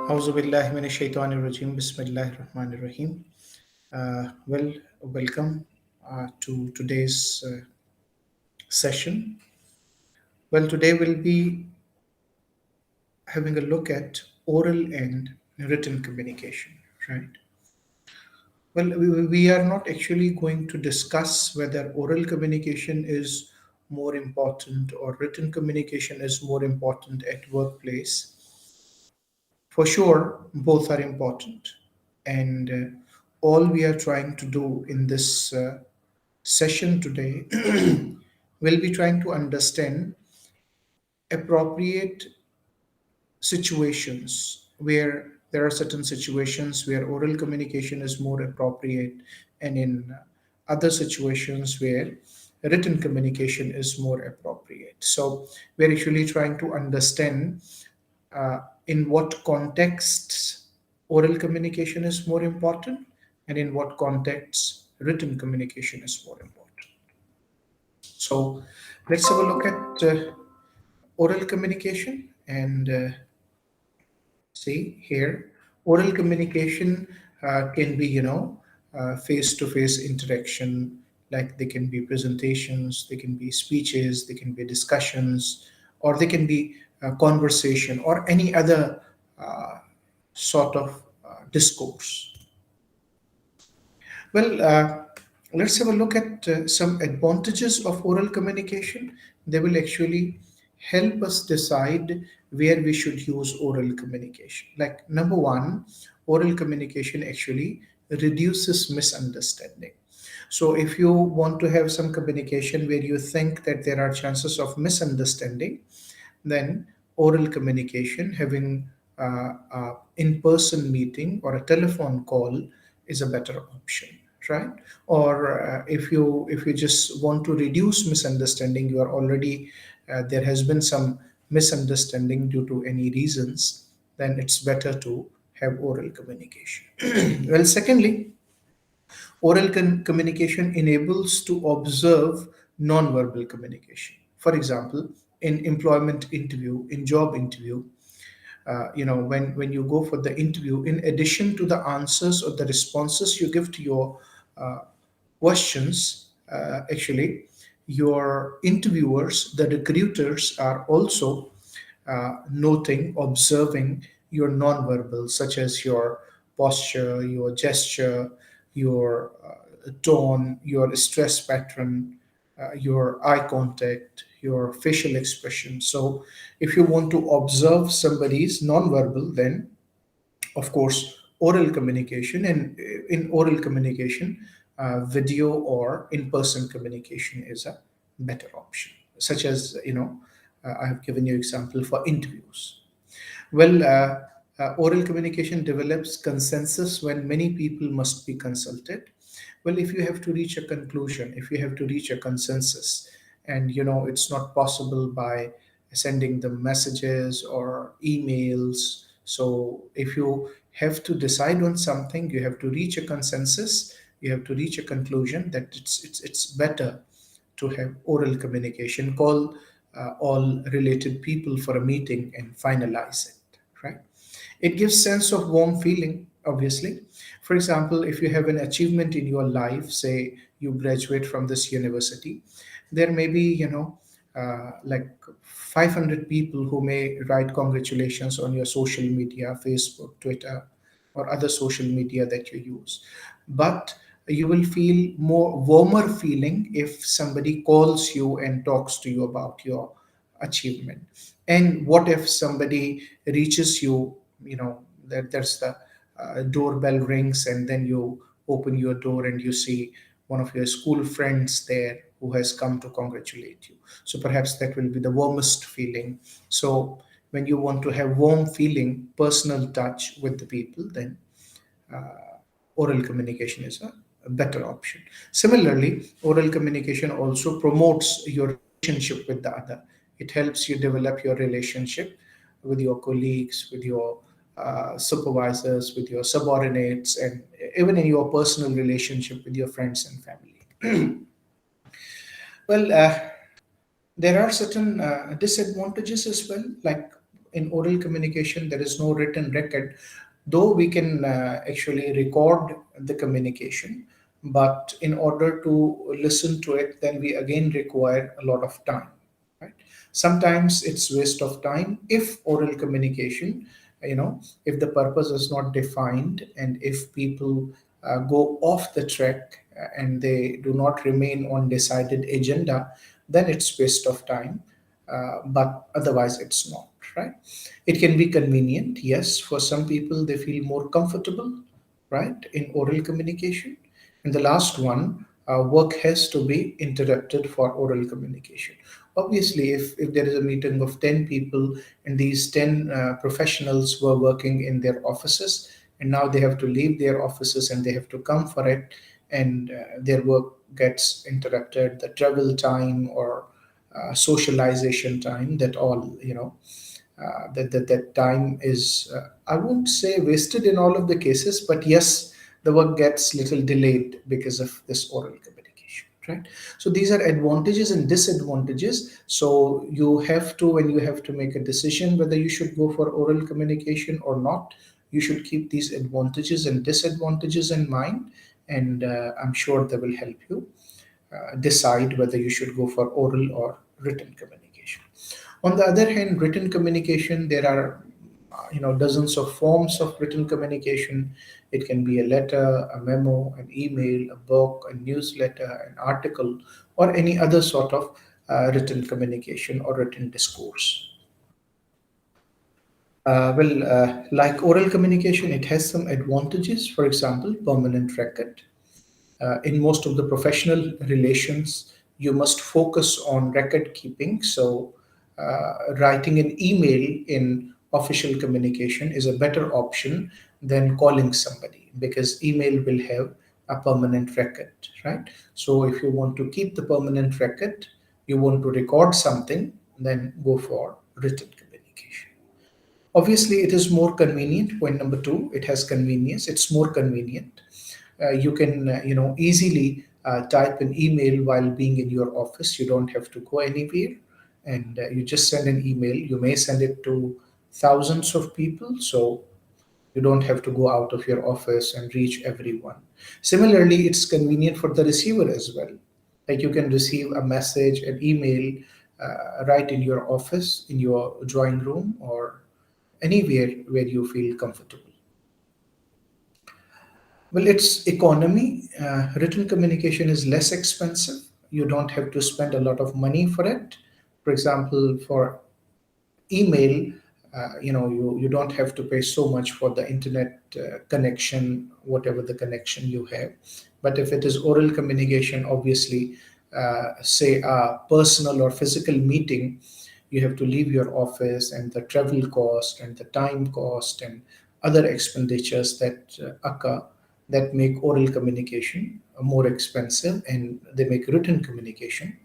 Auzu billahi minash shaitanir rajim. Bismillahir Rahmanir Rahim. Welcome to today's session. Well, today we'll be having a look at oral and written communication, right? Well, we are not actually going to discuss whether oral communication is more important or written communication is more important at workplace. For sure, both are important. And all we are trying to do in this session today will be trying to understand appropriate situations where there are certain situations where oral communication is more appropriate, and in other situations where written communication is more appropriate. So, we're actually trying to understand in what contexts oral communication is more important and in what contexts written communication is more important. So let's have a look at oral communication and see here. Oral communication can be, face to face interaction, like they can be presentations, they can be speeches, they can be discussions, or they can be conversation or any other uh, sort of discourse. Well, let's have a look at some advantages of oral communication. They will actually help us decide where we should use oral communication. Like, number one, oral communication actually reduces misunderstanding. So, if you want to have some communication where you think that there are chances of misunderstanding, then oral communication, having in-person meeting or a telephone call is a better option, right? Or if you just want to reduce misunderstanding, you are already there has been some misunderstanding due to any reasons, then it's better to have oral communication. Well, secondly, oral communication enables to observe non-verbal communication. For example, in employment interview, in job interview, when you go for the interview, in addition to the answers or the responses you give to your uh, questions, actually, your interviewers, the recruiters, are also noting, observing your nonverbal, such as your posture, your gesture, your tone, your stress pattern, your eye contact, your facial expression. So, if you want to observe somebody's nonverbal, then of course, oral communication, and in oral communication, video or in-person communication is a better option, such as I have given you example for interviews. Well, oral communication develops consensus when many people must be consulted. Well, if you have to reach a conclusion, if you have to reach a consensus, and it's not possible by sending the messages or emails. So if you have to decide on something, you have to reach a consensus, you have to reach a conclusion, that it's better to have oral communication. Call all related people for a meeting and finalize it, right? It gives sense of warm feeling, obviously. For example, if you have an achievement in your life, say you graduate from this university, there may be, like 500 people who may write congratulations on your social media, Facebook, Twitter, or other social media that you use. But you will feel more warmer feeling if somebody calls you and talks to you about your achievement. And what if somebody reaches you, that there's the doorbell rings, and then you open your door and you see one of your school friends there who has come to congratulate you. So perhaps that will be the warmest feeling. So when you want to have warm feeling, personal touch with the people, then oral communication is a better option. Similarly, oral communication also promotes your relationship with the other. It helps you develop your relationship with your colleagues, with your supervisors, with your subordinates, and even in your personal relationship with your friends and family. Well, there are certain disadvantages as well. Like in oral communication, there is no written record, though we can actually record the communication. But in order to listen to it, then we again require a lot of time, right? Sometimes it's waste of time if oral communication, if the purpose is not defined, and if people go off the track and they do not remain on decided agenda, then it's waste of time. But otherwise it's not, right? It can be convenient, yes. For some people, they feel more comfortable, right, in oral communication. And the last one, work has to be interrupted for oral communication. Obviously, if there is a meeting of 10 people, and these 10 professionals were working in their offices, and now they have to leave their offices and they have to come for it, and their work gets interrupted, the travel time or socialization time, that all, that time is, I won't say wasted in all of the cases, but yes, the work gets little delayed because of this oral communication, right? So these are advantages and disadvantages. So you have to, when you have to make a decision whether you should go for oral communication or not, you should keep these advantages and disadvantages in mind, and I'm sure they will help you decide whether you should go for oral or written communication. On the other hand, written communication, there are dozens of forms of written communication. It can be a letter, a memo, an email, a book, a newsletter, an article, or any other sort of written communication or written discourse. Like oral communication, it has some advantages. For example, permanent record. In most of the professional relations, you must focus on record keeping. So, writing an email in official communication is a better option than calling somebody, because email will have a permanent record, right? So, if you want to keep the permanent record, you want to record something, then go for written communication. Obviously, it is more convenient. Point number two, it has convenience. It's more convenient. You can easily type an email while being in your office. You don't have to go anywhere, and you just send an email. You may send it to thousands of people, so you don't have to go out of your office and reach everyone. Similarly, it's convenient for the receiver as well. Like, you can receive a message, an email, right in your office, in your drawing room, or anywhere where you feel comfortable. Well, it's economy. Written communication is less expensive. You don't have to spend a lot of money for it. For example, for email, you don't have to pay so much for the internet connection, whatever the connection you have. But if it is oral communication, obviously, say a personal or physical meeting, you have to leave your office, and the travel cost and the time cost and other expenditures that occur, that make oral communication more expensive, and they make written communication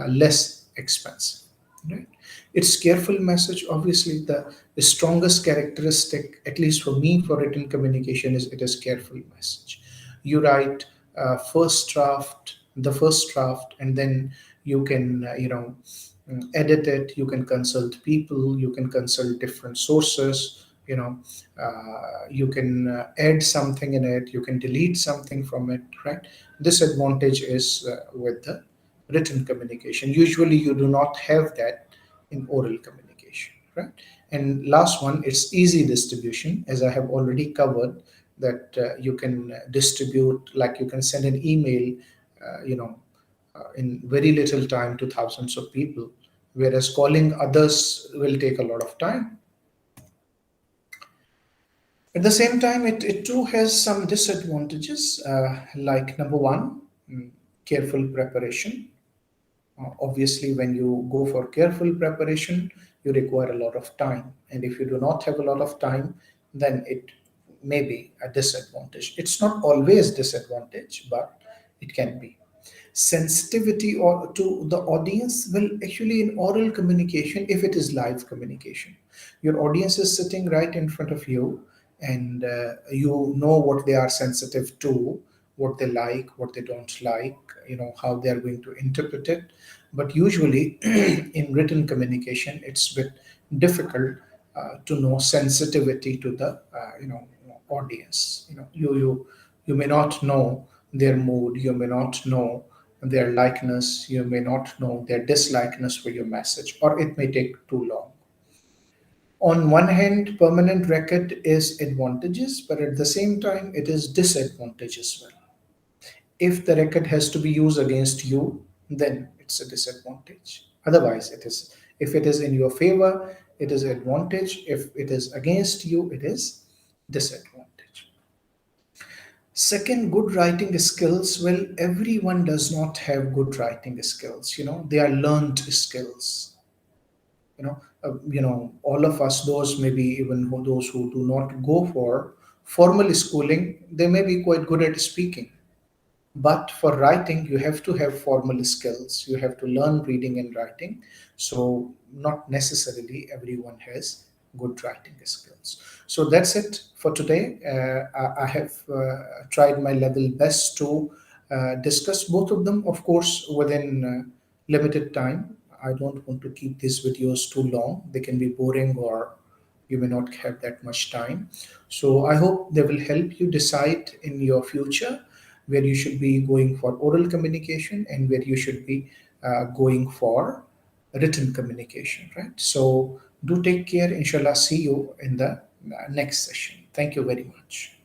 less expensive, right? It's careful message. Obviously, the strongest characteristic, at least for me, for written communication, is it is careful message. You write the first draft, and then you can edit it. You can consult people, you can consult different sources, you can add something in it, you can delete something from it, right? This advantage is with the written communication. Usually you do not have that in oral communication, right? And last one, it's easy distribution, as I have already covered, that you can distribute, like you can send an email in very little time to thousands of people, whereas calling others will take a lot of time. At the same time, it too has some disadvantages, like number one, careful preparation. Obviously, when you go for careful preparation, you require a lot of time. And if you do not have a lot of time, then it may be a disadvantage. It's not always disadvantage, but it can be. Sensitivity or to the audience, well, actually in oral communication, if it is live communication, your audience is sitting right in front of you, and you know what they are sensitive to, what they like, what they don't like, how they are going to interpret it. But usually in written communication, it's a bit difficult to know sensitivity to the audience. You may not know their mood, you may not know their likeness, you may not know their dislikeness for your message, or it may take too long. On one hand, permanent record is advantageous, but at the same time it is disadvantage as well. If the record has to be used against you, then it's a disadvantage. Otherwise, it is, if it is in your favor, it is advantage. If it is against you, it is disadvantage. Second, good writing skills. Well, everyone does not have good writing skills. They are learned skills. All of us, those maybe even those who do not go for formal schooling, they may be quite good at speaking, but for writing you have to have formal skills, you have to learn reading and writing. So not necessarily everyone has good writing skills. So that's it for today. I have tried my level best to discuss both of them, of course within limited time. I don't want to keep these videos too long, they can be boring, or you may not have that much time. So I hope they will help you decide in your future where you should be going for oral communication and where you should be going for written communication, right? So do take care. Inshallah, see you in the next session. Thank you very much.